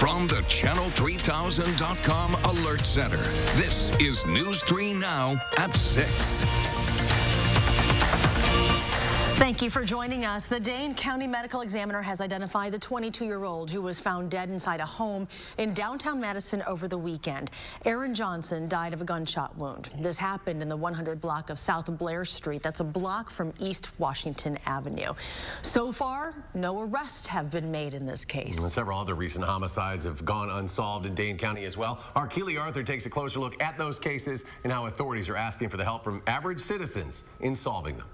From the Channel3000.com Alert Center, this is News 3 Now at 6. Thank you for joining us. The Dane County Medical Examiner has identified the 22-year-old who was found dead inside a home in downtown Madison over the weekend. Aaron Johnson died of a gunshot wound. This happened in the 100 block of South Blair Street. That's a block from East Washington Avenue. So far, no arrests have been made in this case. And several other recent homicides have gone unsolved in Dane County as well. Our Keely Arthur takes a closer look at those cases and how authorities are asking for the help from average citizens in solving them.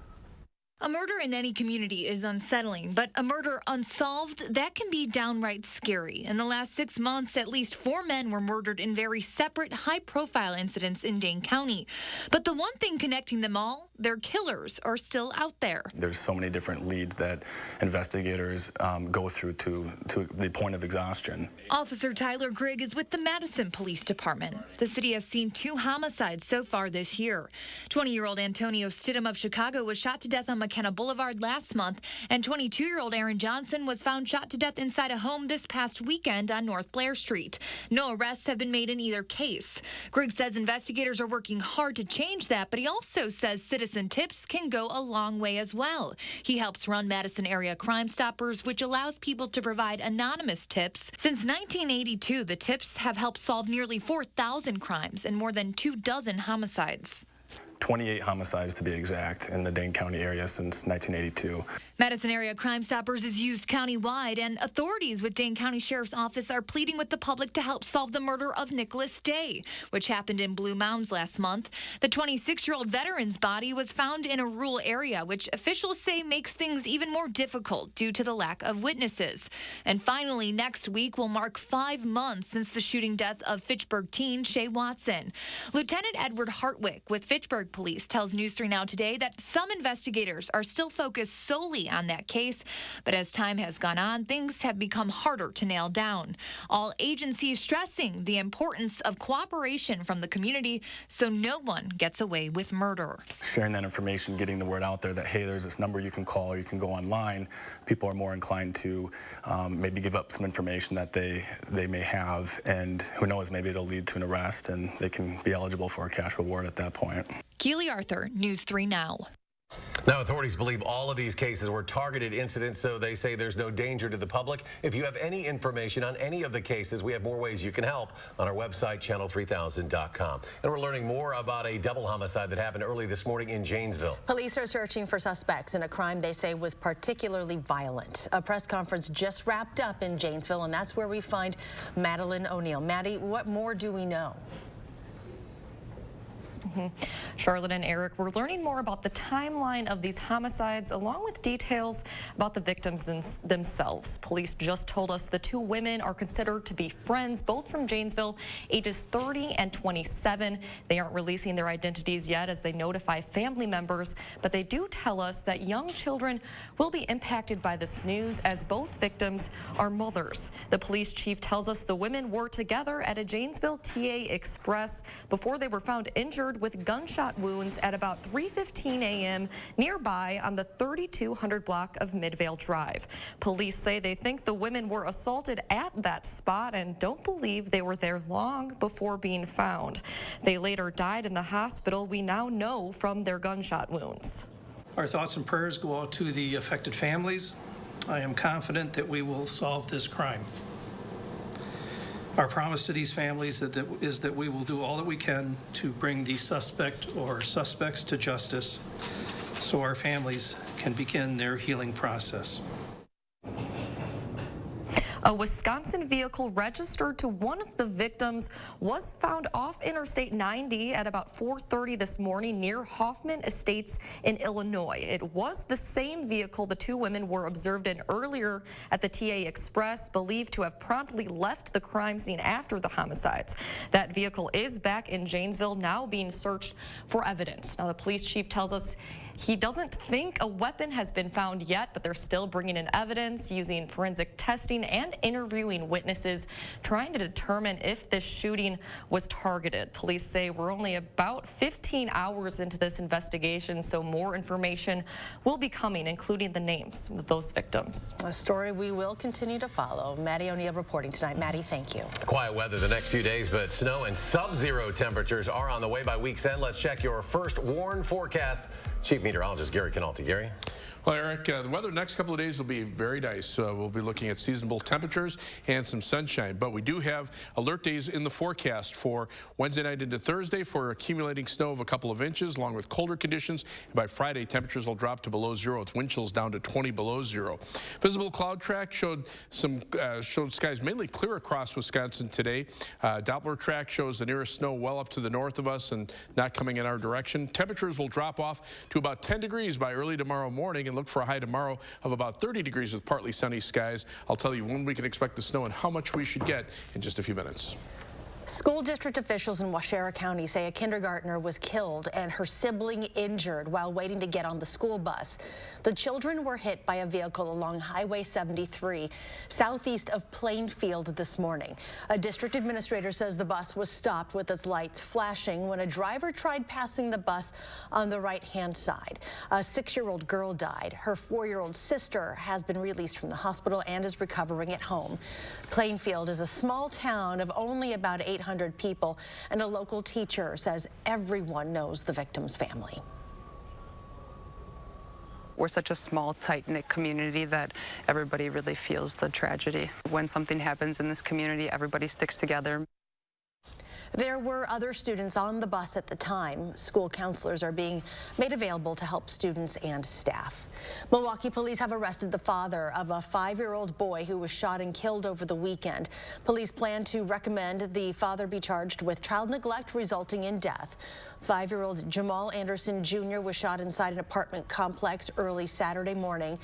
A murder in any community is unsettling, but a murder unsolved, that can be downright scary. In the last 6 months, at least 4 men were murdered in very separate, high-profile incidents in Dane County. But the one thing connecting them all, their killers are still out there. There's so many different leads that investigators go through to the point of exhaustion. Officer Tyler Grigg is with the Madison Police Department. The city has seen 2 homicides so far this year. 20-year-old Antonio Stidham of Chicago was shot to death on McKenna Boulevard last month, and 22-year-old Aaron Johnson was found shot to death inside a home this past weekend on North Blair Street. No arrests have been made in either case. Grigg says investigators are working hard to change that, but he also says citizen tips can go a long way as well. He helps run Madison Area Crime Stoppers, which allows people to provide anonymous tips. Since 1982, the tips have helped solve nearly 4,000 crimes and more than 24 homicides. 28 homicides to be exact in the Dane County area since 1982. Madison Area Crime Stoppers is used countywide, and authorities with Dane County Sheriff's Office are pleading with the public to help solve the murder of Nicholas Day, which happened in Blue Mounds last month. The 26-year-old veteran's body was found in a rural area, which officials say makes things even more difficult due to the lack of witnesses. And finally, next week will mark 5 months since the shooting death of Fitchburg teen Shay Watson. Lieutenant Edward Hartwick with Fitchburg Police tells News 3 Now today that some investigators are still focused solely on that case, but as time has gone on, things have become harder to nail down. All agencies stressing the importance of cooperation from the community so no one gets away with murder. Sharing that information, getting the word out there that, hey, there's this number you can call, you can go online, people are more inclined to maybe give up some information that they may have, and who knows, maybe it'll lead to an arrest and they can be eligible for a cash reward at that point. Keely Arthur, News 3 Now. Now, authorities believe all of these cases were targeted incidents, so they say there's no danger to the public. If you have any information on any of the cases, we have more ways you can help on our website, channel3000.com. And we're learning more about a double homicide that happened early this morning in Janesville. Police are searching for suspects in a crime they say was particularly violent. A press conference just wrapped up in Janesville, and that's where we find Madeline O'Neill. Maddie, what more do we know? Charlotte and Eric, we're learning more about the timeline of these homicides along with details about the victims themselves. Police just told us the 2 women are considered to be friends, both from Janesville, ages 30 and 27. They aren't releasing their identities yet as they notify family members, but they do tell us that young children will be impacted by this news as both victims are mothers. The police chief tells us the women were together at a Janesville TA Express before they were found injured with gunshot wounds at about 3:15 a.m. nearby on the 3200 block of Midvale Drive. Police say they think the women were assaulted at that spot and don't believe they were there long before being found. They later died in the hospital, we now know, from their gunshot wounds. Our thoughts and prayers go out to the affected families. I am confident that we will solve this crime. Our promise to these families is that we will do all that we can to bring the suspect or suspects to justice so our families can begin their healing process. A Wisconsin vehicle registered to one of the victims was found off Interstate 90 at about 4:30 this morning near Hoffman Estates in Illinois. It was the same vehicle the 2 women were observed in earlier at the TA Express, believed to have promptly left the crime scene after the homicides. That vehicle is back in Janesville, now being searched for evidence. Now, the police chief tells us He doesn't think a weapon has been found yet, but they're still bringing in evidence, using forensic testing and interviewing witnesses, trying to determine if this shooting was targeted. Police say we're only about 15 hours into this investigation, so more information will be coming, including the names of those victims. A story we will continue to follow. Maddie O'Neill reporting tonight. Maddie, thank you. Quiet weather the next few days, but snow and sub-zero temperatures are on the way by week's end. Let's check your first warn forecast. Chief Meteorologist Gary Canalti. Gary? Well, Eric, the weather the next couple of days will be very nice. We'll be looking at seasonable temperatures and some sunshine, but we do have alert days in the forecast for Wednesday night into Thursday for accumulating snow of a couple of inches, along with colder conditions. And by Friday, temperatures will drop to below zero, with wind chills down to 20 below zero. Visible cloud track showed skies mainly clear across Wisconsin today. Doppler track shows the nearest snow well up to the north of us and not coming in our direction. Temperatures will drop off to about 10 degrees by early tomorrow morning, and look for a high tomorrow of about 30 degrees with partly sunny skies. I'll tell you when we can expect the snow and how much we should get in just a few minutes. School district officials in Waushara County say a kindergartner was killed and her sibling injured while waiting to get on the school bus. The children were hit by a vehicle along Highway 73 southeast of Plainfield this morning. A district administrator says the bus was stopped with its lights flashing when a driver tried passing the bus on the right-hand side. A 6-year-old girl died. Her 4-year-old sister has been released from the hospital and is recovering at home. Plainfield is a small town of only about 800 people, and a local teacher says everyone knows the victim's family. We're such a small, tight-knit community that everybody really feels the tragedy. When something happens in this community, everybody sticks together. There were other students on the bus at the time. School counselors are being made available to help students and staff. Milwaukee police have arrested the father of a 5-year-old boy who was shot and killed over the weekend. Police plan to recommend the father be charged with child neglect resulting in death. 5-year-old Jamal Anderson Jr. was shot inside an apartment complex early Saturday morning.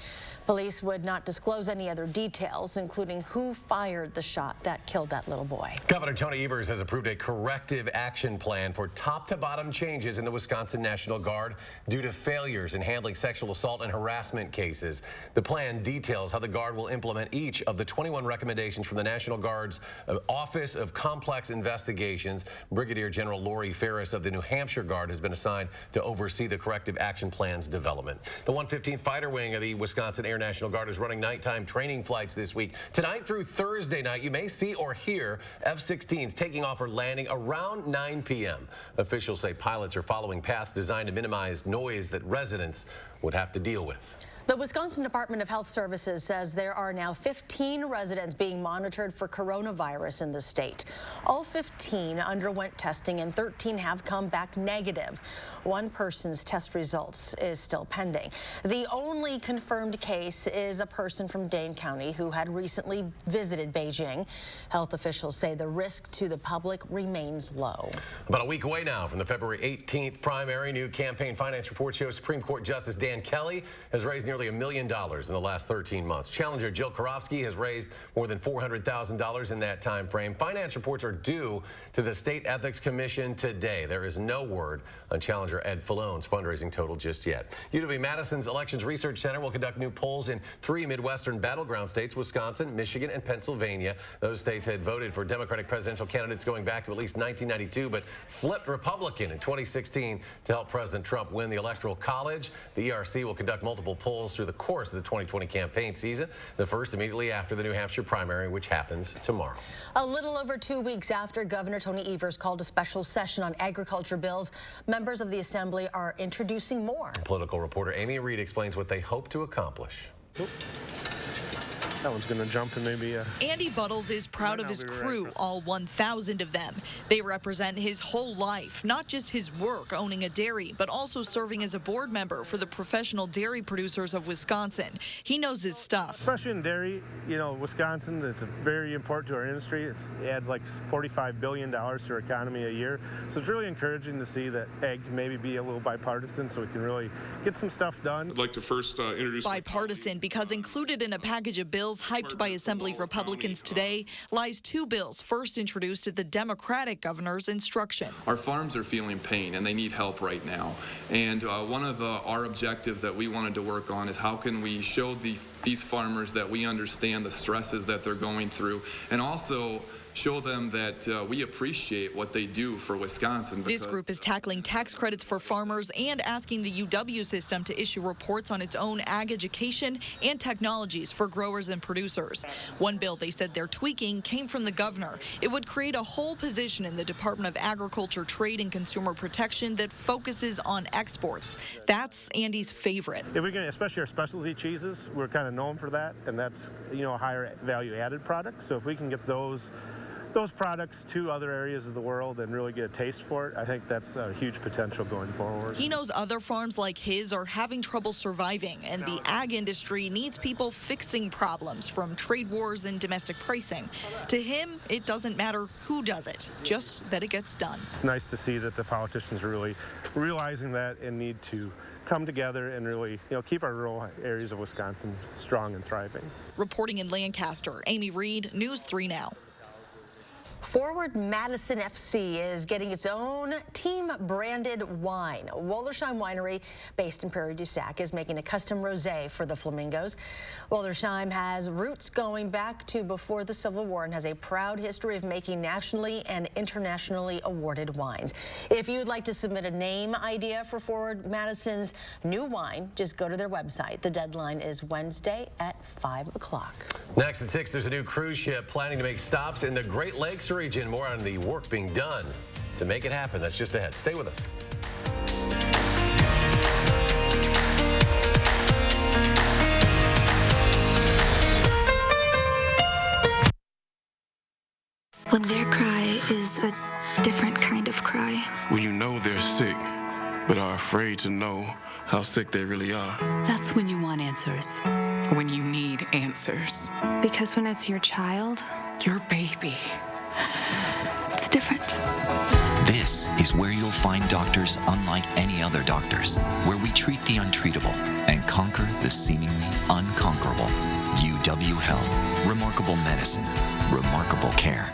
Police would not disclose any other details, including who fired the shot that killed that little boy. Governor Tony Evers has approved a corrective action plan for top-to-bottom changes in the Wisconsin National Guard due to failures in handling sexual assault and harassment cases. The plan details how the Guard will implement each of the 21 recommendations from the National Guard's Office of Complex Investigations. Brigadier General Lori Ferris of the New Hampshire Guard has been assigned to oversee the corrective action plan's development. The 115th Fighter Wing of the Wisconsin Air National Guard is running nighttime training flights this week. Tonight through Thursday night, you may see or hear F-16s taking off or landing around 9 p.m. Officials say pilots are following paths designed to minimize noise that residents would have to deal with. The Wisconsin Department of Health Services says there are now 15 residents being monitored for coronavirus in the state. All 15 underwent testing and 13 have come back negative. One person's test results is still pending. The only confirmed case is a person from Dane County who had recently visited Beijing. Health officials say the risk to the public remains low. About a week away now from the February 18th primary, new campaign finance report shows Supreme Court Justice Dan Kelly has raised nearly $1 million in the last 13 months. Challenger Jill Karofsky has raised more than $400,000 in that time frame. Finance reports are due to the State Ethics Commission today. There is no word on challenger Ed Fallone's fundraising total just yet. UW-Madison's Elections Research Center will conduct new polls in 3 Midwestern battleground states, Wisconsin, Michigan, and Pennsylvania. Those states had voted for Democratic presidential candidates going back to at least 1992, but flipped Republican in 2016 to help President Trump win the Electoral College. The ERC will conduct multiple polls through the course of the 2020 campaign season, the first immediately after the New Hampshire primary, which happens tomorrow. A little over 2 weeks after Governor Tony Evers called a special session on agriculture bills, members of the Assembly are introducing more. Political reporter Amy Reed explains what they hope to accomplish. That one's going to jump and maybe... Andy Buttles is proud of his crew, all 1,000 of them. They represent his whole life, not just his work owning a dairy, but also serving as a board member for the Professional Dairy Producers of Wisconsin. He knows his stuff. Especially in dairy, you know, Wisconsin, it's very important to our industry. It adds like $45 billion to our economy a year. So it's really encouraging to see that ag can maybe be a little bipartisan so we can really get some stuff done. I'd like to first introduce... Bipartisan because included in a package of bills bills hyped by Assembly Republicans today lies 2 bills first introduced at the Democratic governor's instruction. Our farms are feeling pain and they need help right now. And one of our objectives that we wanted to work on is how can we show these farmers that we understand the stresses that they're going through, and also show them that we appreciate what they do for Wisconsin. This group is tackling tax credits for farmers and asking the UW system to issue reports on its own ag education and technologies for growers and producers. One bill they said they're tweaking came from the governor. It would create a whole position in the Department of Agriculture, Trade, and Consumer Protection that focuses on exports. That's Andy's favorite. If we can, especially our specialty cheeses, we're kind of known for that, and that's, you know, a higher value added product. So if we can get those products to other areas of the world and really get a taste for it, I think that's a huge potential going forward. He knows other farms like his are having trouble surviving, and the ag industry needs people fixing problems, from trade wars and domestic pricing. To him, it doesn't matter who does it, just that it gets done. It's nice to see that the politicians are really realizing that and need to come together and really, you know, keep our rural areas of Wisconsin strong and thriving. Reporting in Lancaster, Amy Reed, News 3 Now. Forward Madison FC is getting its own team-branded wine. Waldersheim Winery, based in Prairie du Sac, is making a custom rosé for the Flamingos. Waldersheim has roots going back to before the Civil War and has a proud history of making nationally and internationally awarded wines. If you'd like to submit a name idea for Forward Madison's new wine, just go to their website. The deadline is Wednesday at 5 o'clock. Next at 6, there's a new cruise ship planning to make stops in the Great Lakes region. More on the work being done to make it happen. That's just ahead. Stay with us. When their cry is a different kind of cry. When you know they're sick, but are afraid to know how sick they really are. That's when you want answers. When you need answers. Because when it's your child, your baby, it's different. This is where you'll find doctors unlike any other doctors, where we treat the untreatable and conquer the seemingly unconquerable. UW Health. Remarkable medicine. Remarkable care.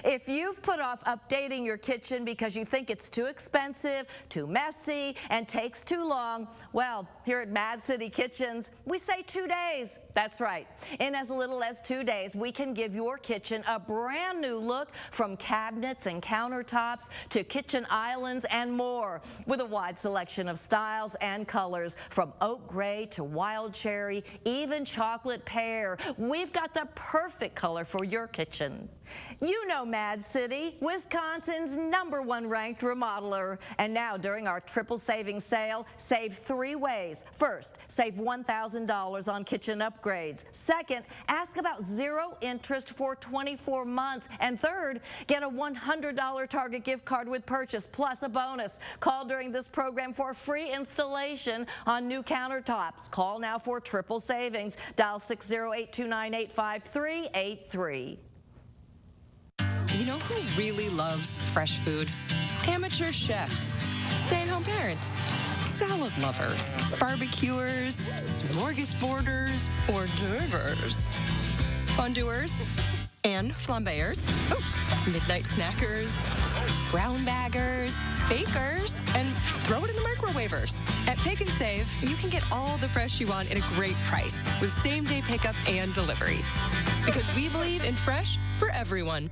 If you've put off updating your kitchen because you think it's too expensive, too messy, and takes too long, well, here at Mad City Kitchens, we say 2 days. That's right. In as little as 2 days, we can give your kitchen a brand new look, from cabinets and countertops to kitchen islands and more, with a wide selection of styles and colors, from oak gray to wild cherry, even chocolate pear. We've got the perfect color for your kitchen. You know Mad City, Wisconsin's #1 ranked remodeler. And now during our triple savings sale, save 3 ways. First, save $1,000 on kitchen upgrades. Second, ask about 0 interest for 24 months. And third, get a $100 Target gift card with purchase, plus a bonus. Call during this program for free installation on new countertops. Call now for triple savings. Dial 608-298-5383. You know who really loves fresh food? Amateur chefs, stay-at-home parents, salad lovers, barbecuers, smorgasborders, hors d'oeuvres, fondue and flambeers, midnight snackers, brown baggers, bakers, and throw it in the microwavers. At Pick and Save, you can get all the fresh you want at a great price with same-day pickup and delivery. Because we believe in fresh for everyone.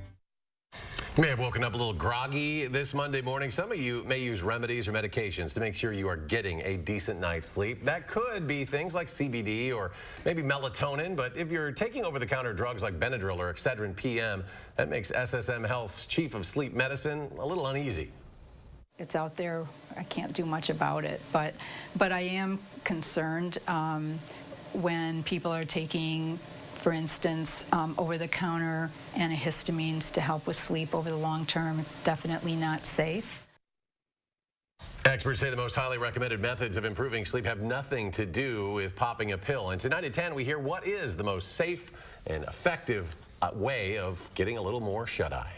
You may have woken up a little groggy this Monday morning. Some of you may use remedies or medications to make sure you are getting a decent night's sleep. That could be things like CBD or maybe melatonin, but if you're taking over-the-counter drugs like Benadryl or Excedrin PM, that makes SSM Health's Chief of Sleep Medicine a little uneasy. It's out there. I can't do much about it, but I am concerned when people are taking, for instance, over-the-counter antihistamines to help with sleep over the long term. Definitely not safe. Experts say the most highly recommended methods of improving sleep have nothing to do with popping a pill. And tonight at 10, we hear what is the most safe and effective way of getting a little more shut-eye.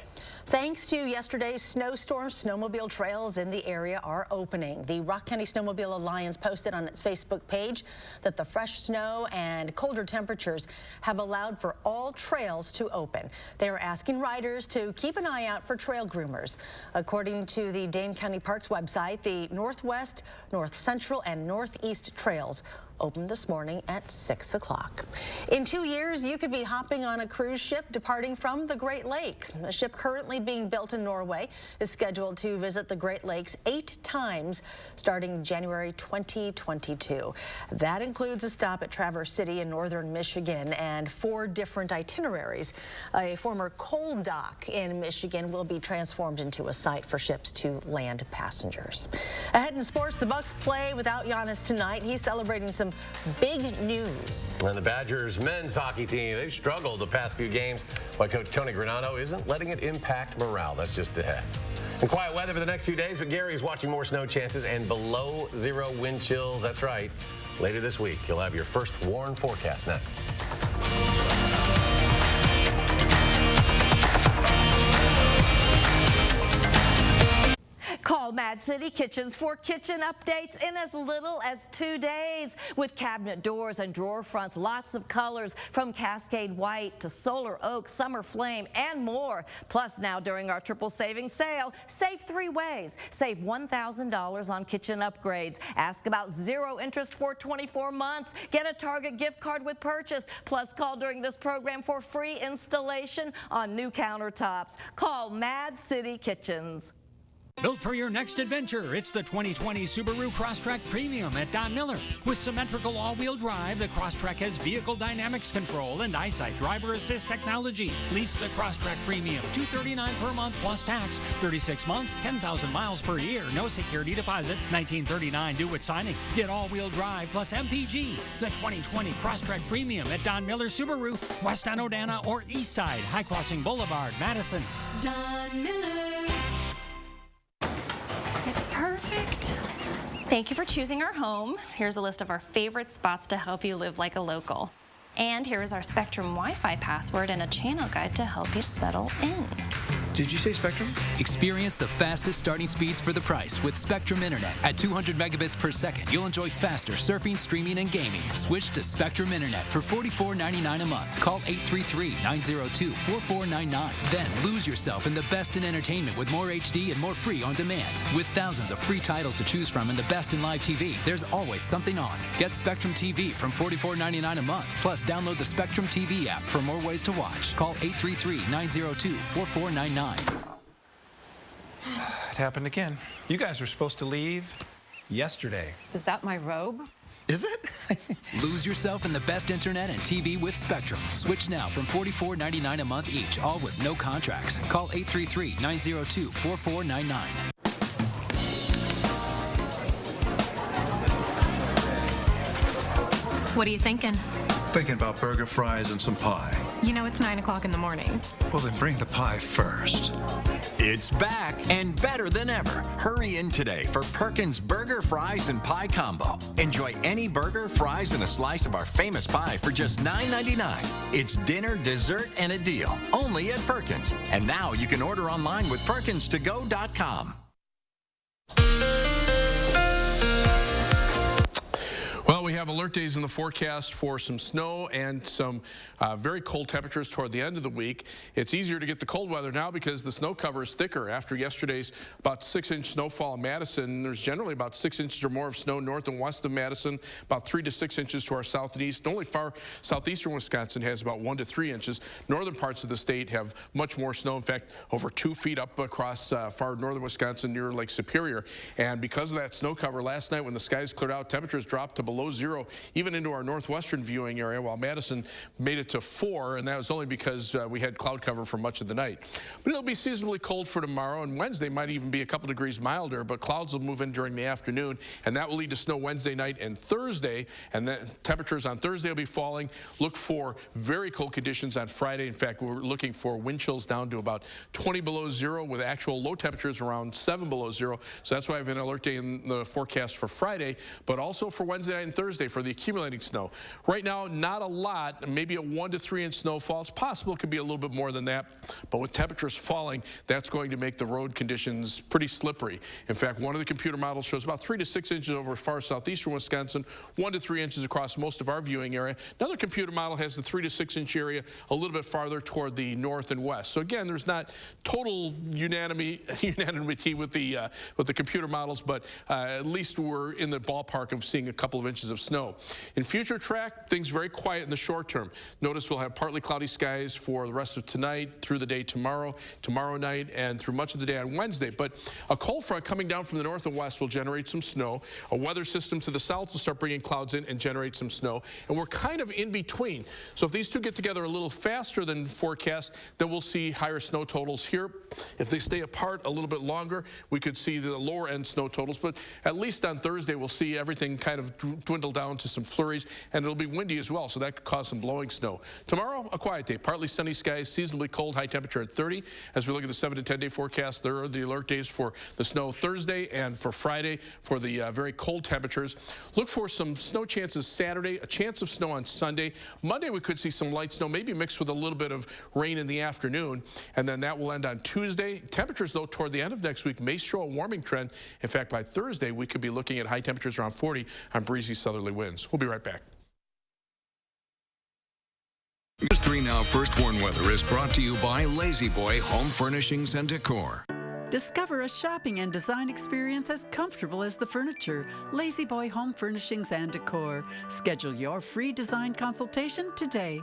Thanks to yesterday's snowstorm, snowmobile trails in the area are opening. The Rock County Snowmobile Alliance posted on its Facebook page that the fresh snow and colder temperatures have allowed for all trails to open. They are asking riders to keep an eye out for trail groomers. According to the Dane County Parks website, the Northwest, North Central, and Northeast trails opened this morning at 6 o'clock. In 2 years, you could be hopping on a cruise ship departing from the Great Lakes. The ship currently being built in Norway is scheduled to visit the Great Lakes 8 times starting January 2022. That includes a stop at Traverse City in northern Michigan and 4 different itineraries. A former coal dock in Michigan will be transformed into a site for ships to land passengers. Ahead in sports, the Bucks play without Giannis tonight. He's celebrating some big news. And the Badgers men's hockey team, they've struggled the past few games, but Coach Tony Granato isn't letting it impact morale. That's just ahead. And quiet weather for the next few days, but Gary is watching more snow chances and below zero wind chills. That's right. Later this week, you'll have your first warn forecast next. Call Mad City Kitchens for kitchen updates in as little as 2 days. With cabinet doors and drawer fronts, lots of colors from Cascade White to Solar Oak, Summer Flame, and more. Plus, now during our triple savings sale, save 3 ways. Save $1,000 on kitchen upgrades. Ask about 0 interest for 24 months. Get a Target gift card with purchase. Plus, call during this program for free installation on new countertops. Call Mad City Kitchens. Built for your next adventure, it's the 2020 Subaru Crosstrek Premium at Don Miller. With symmetrical all-wheel drive, the Crosstrek has vehicle dynamics control and EyeSight driver assist technology. Lease the Crosstrek Premium, $239 per month plus tax, 36 months, 10,000 miles per year, no security deposit, $1939 due at signing. Get all-wheel drive plus MPG. The 2020 Crosstrek Premium at Don Miller Subaru, West on Odana or East Side, High Crossing Boulevard, Madison. Don Miller. It's perfect. Thank you for choosing our home. Here's a list of our favorite spots to help you live like a local. And here is our Spectrum Wi-Fi password and a channel guide to help you settle in. Did you say Spectrum? Experience the fastest starting speeds for the price with Spectrum Internet. At 200 megabits per second, you'll enjoy faster surfing, streaming, and gaming. Switch to Spectrum Internet for $44.99 a month. Call 833-902-4499. Then lose yourself in the best in entertainment with more HD and more free on demand. With thousands of free titles to choose from and the best in live TV, there's always something on. Get Spectrum TV from $44.99 a month. Plus, download the Spectrum TV app for more ways to watch. Call 833-902-4499. It happened again. You guys were supposed to leave yesterday. Is that my robe? Is it? Lose yourself in the best internet and TV with Spectrum. Switch now from $44.99 a month each, all with no contracts. Call 833-902-4499. What are you thinking? Thinking about burger, fries, and some pie. You know it's 9 o'clock in the morning. Well, then bring the pie first. It's back and better than ever. Hurry in today for Perkins Burger, Fries, and Pie Combo. Enjoy any burger, fries, and a slice of our famous pie for just $9.99. It's dinner, dessert, and a deal. Only at Perkins. And now you can order online with PerkinsToGo.com. Well, we have alert days in the forecast for some snow and some very cold temperatures toward the end of the week. It's easier to get the cold weather now because the snow cover is thicker. After yesterday's about 6-inch snowfall in Madison, there's generally about 6 inches or more of snow north and west of Madison, about 3 to 6 inches to our south and east. Only far southeastern Wisconsin has about 1 to 3 inches. Northern parts of the state have much more snow. In fact, over 2 feet up across far northern Wisconsin near Lake Superior. And because of that snow cover, last night when the skies cleared out, temperatures dropped to below 0, even into our northwestern viewing area, while Madison made it to 4, and that was only because we had cloud cover for much of the night. But it'll be seasonably cold for tomorrow, and Wednesday might even be a couple degrees milder, but clouds will move in during the afternoon, and that will lead to snow Wednesday night and Thursday, and then temperatures on Thursday will be falling. Look for very cold conditions on Friday. In fact, we're looking for wind chills down to about 20 below 0 with actual low temperatures around 7 below 0. So that's why I have an alert day in the forecast for Friday, but also for Wednesday night and Thursday. Thursday for the accumulating snow. Right now, not a lot, maybe a 1 to 3 inch snowfall. It's possible it could be a little bit more than that, but with temperatures falling, that's going to make the road conditions pretty slippery. In fact, one of the computer models shows about 3 to 6 inches over far southeastern Wisconsin, 1 to 3 inches across most of our viewing area. Another computer model has the 3 to 6 inch area a little bit farther toward the north and west. So again, there's not total unanimity with the computer models, but at least we're in the ballpark of seeing a couple of inches of snow. In future track, things very quiet in the short term. Notice we'll have partly cloudy skies for the rest of tonight, through the day tomorrow night, and through much of the day on Wednesday. But a cold front coming down from the north and west will generate some snow. A weather system to the south will start bringing clouds in and generate some snow. And we're kind of in between. So if these two get together a little faster than forecast, then we'll see higher snow totals here. If they stay apart a little bit longer, we could see the lower end snow totals. But at least on Thursday, we'll see everything kind of dwindle down to some flurries, and it'll be windy as well, so that could cause some blowing snow. Tomorrow, a quiet day. Partly sunny skies, seasonably cold, high temperature at 30. As we look at the 7 to 10 day forecast, there are the alert days for the snow Thursday and for Friday for the very cold temperatures. Look for some snow chances Saturday, a chance of snow on Sunday. Monday, we could see some light snow, maybe mixed with a little bit of rain in the afternoon, and then that will end on Tuesday. Temperatures, though, toward the end of next week may show a warming trend. In fact, by Thursday, we could be looking at high temperatures around 40 on breezy southerly winds. We'll be right back. News 3 Now First Warn Weather is brought to you by Lazy Boy Home Furnishings and Decor. Discover a shopping and design experience as comfortable as the furniture. Lazy Boy Home Furnishings and Decor. Schedule your free design consultation today.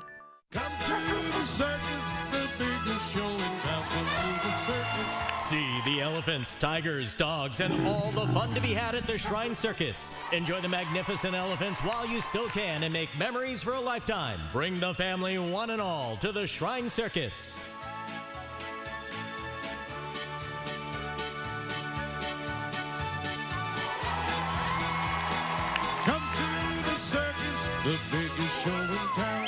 Come to the circus, the biggest show in town. Come to the circus. See the elephants, tigers, dogs, and all the fun to be had at the Shrine Circus. Enjoy the magnificent elephants while you still can and make memories for a lifetime. Bring the family one and all to the Shrine Circus. Come to the circus, the biggest show in town.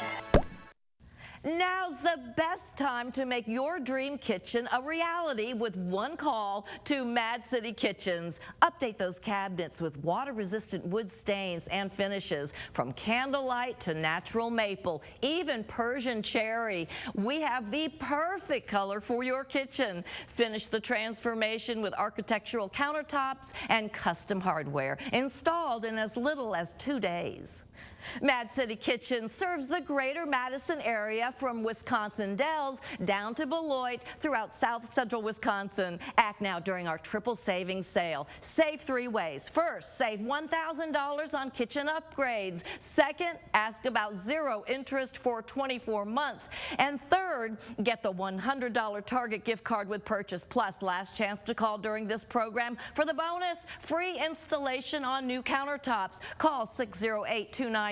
Now's the best time to make your dream kitchen a reality with one call to Mad City Kitchens. Update those cabinets with water-resistant wood stains and finishes, from candlelight to natural maple, even Persian cherry. We have the perfect color for your kitchen. Finish the transformation with architectural countertops and custom hardware, installed in as little as 2 days. Mad City Kitchen serves the greater Madison area from Wisconsin Dells down to Beloit throughout south central Wisconsin. Act now during our triple savings sale. Save 3 ways. First, save $1,000 on kitchen upgrades. Second, ask about 0 interest for 24 months. And third, get the $100 Target gift card with purchase. Plus, last chance to call during this program for the bonus free installation on new countertops. Call 608-298-5383.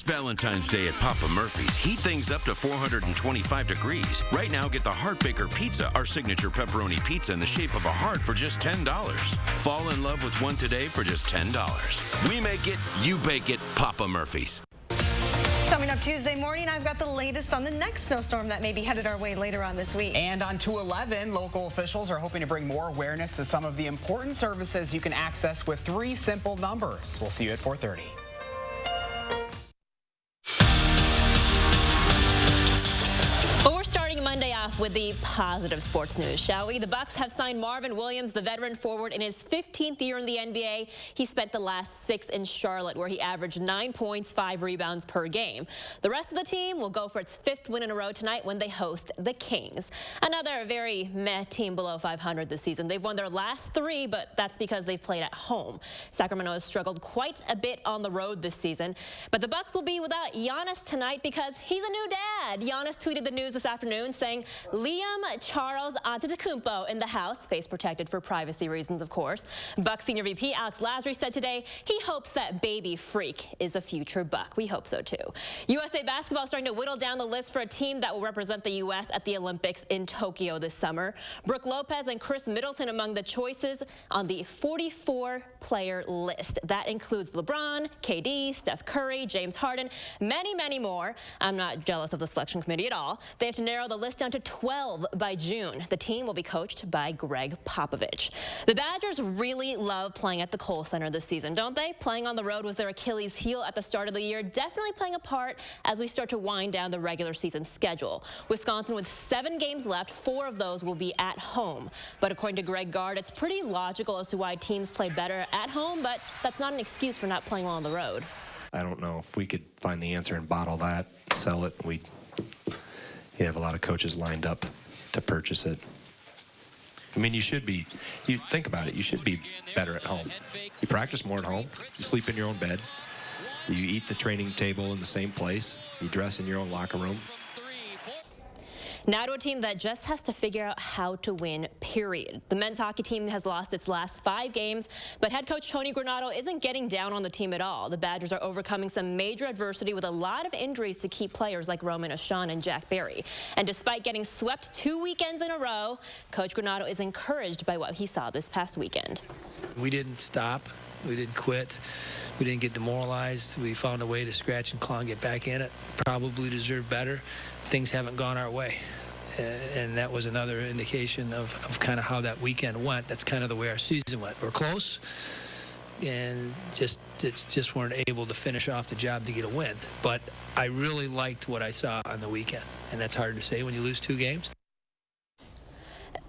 Valentine's Day at Papa Murphy's, heat things up to 425 degrees. Right now, get the Heart Baker Pizza, our signature pepperoni pizza in the shape of a heart, for just $10. Fall in love with one today for just $10. We make it, you bake it, Papa Murphy's. Coming up Tuesday morning, I've got the latest on the next snowstorm that may be headed our way later on this week. And on 211, local officials are hoping to bring more awareness to some of the important services you can access with 3 simple numbers. We'll see you at 4:30. Monday off with the positive sports news, shall we? The Bucks have signed Marvin Williams, the veteran forward, in his 15th year in the NBA. He spent the last 6 in Charlotte, where he averaged 9 points, 5 rebounds per game. The rest of the team will go for its 5th win in a row tonight when they host the Kings. Another very meh team below 500 this season. They've won their last 3, but that's because they've played at home. Sacramento has struggled quite a bit on the road this season, but the Bucks will be without Giannis tonight because he's a new dad. Giannis tweeted the news this afternoon, saying Liam Charles Antetokounmpo in the house, face protected for privacy reasons, of course. Bucks senior VP Alex Lasry said today he hopes that baby Freak is a future Buck. We hope so too. USA basketball starting to whittle down the list for a team that will represent the U.S. at the Olympics in Tokyo this summer. Brooke Lopez and Chris Middleton among the choices on the 44-player list. That includes LeBron, KD, Steph Curry, James Harden, many, many more. I'm not jealous of the selection committee at all. They have to narrow the list down to 12 by June. The team will be coached by Greg Popovich. The Badgers really love playing at the Kohl Center this season, don't they? Playing on the road was their Achilles heel at the start of the year, definitely playing a part as we start to wind down the regular season schedule. Wisconsin with 7 games left, 4 of those will be at home. But according to Greg Gard, it's pretty logical as to why teams play better at home, but that's not an excuse for not playing well on the road. I don't know if we could find the answer and bottle that, sell it. You have a lot of coaches lined up to purchase it. I mean, you think about it, you should be better at home. You practice more at home. You sleep in your own bed. You eat the training table in the same place. You dress in your own locker room. Now to a team that just has to figure out how to win, period. The men's hockey team has lost its last 5 games, but head coach Tony Granato isn't getting down on the team at all. The Badgers are overcoming some major adversity with a lot of injuries to key players like Roman O'Shawn and Jack Barry. And despite getting swept 2 weekends in a row, Coach Granato is encouraged by what he saw this past weekend. We didn't stop. We didn't quit. We didn't get demoralized. We found a way to scratch and claw and get back in it. Probably deserved better. Things haven't gone our way. And that was another indication of kind of how that weekend went. That's kind of the way our season went. We're close and just weren't able to finish off the job to get a win. But I really liked what I saw on the weekend. And that's hard to say when you lose 2 games.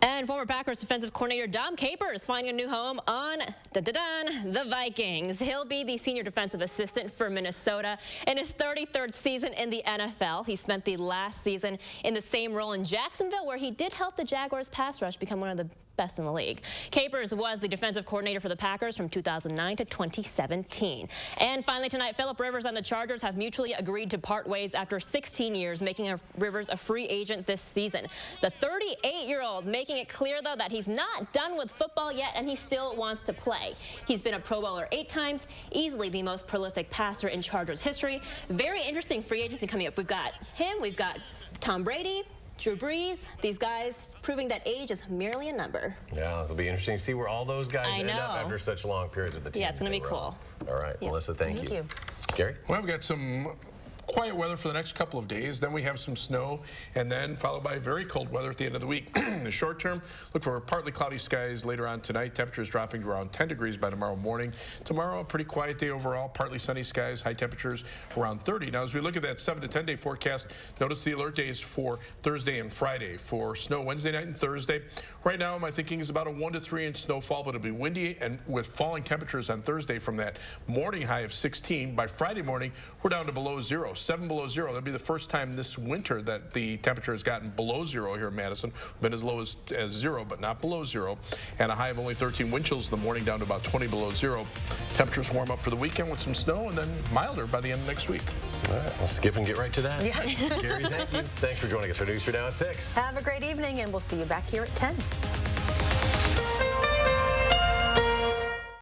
And former Packers defensive coordinator Dom Capers finding a new home on the Vikings. He'll be the senior defensive assistant for Minnesota in his 33rd season in the NFL. He spent the last season in the same role in Jacksonville, where he did help the Jaguars pass rush become one of the best in the league. Capers was the defensive coordinator for the Packers from 2009 to 2017. And finally tonight, Phillip Rivers and the Chargers have mutually agreed to part ways after 16 years, making Rivers a free agent this season. The 38-year-old making it clear, though, that he's not done with football yet and he still wants to play. He's been a Pro Bowler 8 times, easily the most prolific passer in Chargers history. Very interesting free agency coming up. We've got him, we've got Tom Brady, Drew Brees, these guys proving that age is merely a number. Yeah, it'll be interesting to see where all those guys end up after such long periods of the team. Yeah, it's going to be cool. All right, Yeah. Melissa, thank you. Gary? Well, we've got some quiet weather for the next couple of days. Then we have some snow, and then followed by very cold weather at the end of the week. In the short term, look for partly cloudy skies later on tonight. Temperatures dropping to around 10 degrees by tomorrow morning. Tomorrow, a pretty quiet day overall. Partly sunny skies, high temperatures around 30. Now, as we look at that 7 to 10 day forecast, notice the alert days for Thursday and Friday. For snow Wednesday night and Thursday. Right now, my thinking is about a 1 to 3 inch snowfall, but it'll be windy and with falling temperatures on Thursday from that morning high of 16. By Friday morning, we're down to below 0, 7 below 0. That'll be the first time this winter that the temperature has gotten below 0 here in Madison. Been as low as 0, but not below 0. And a high of only 13 wind chills in the morning, down to about 20 below 0. Temperatures warm up for the weekend with some snow and then milder by the end of next week. All right, we'll skip and get right to that. Yeah. Gary, thank you. Thanks for joining us for News 4 Now at 6. Have a great evening, and we'll see you back here at 10.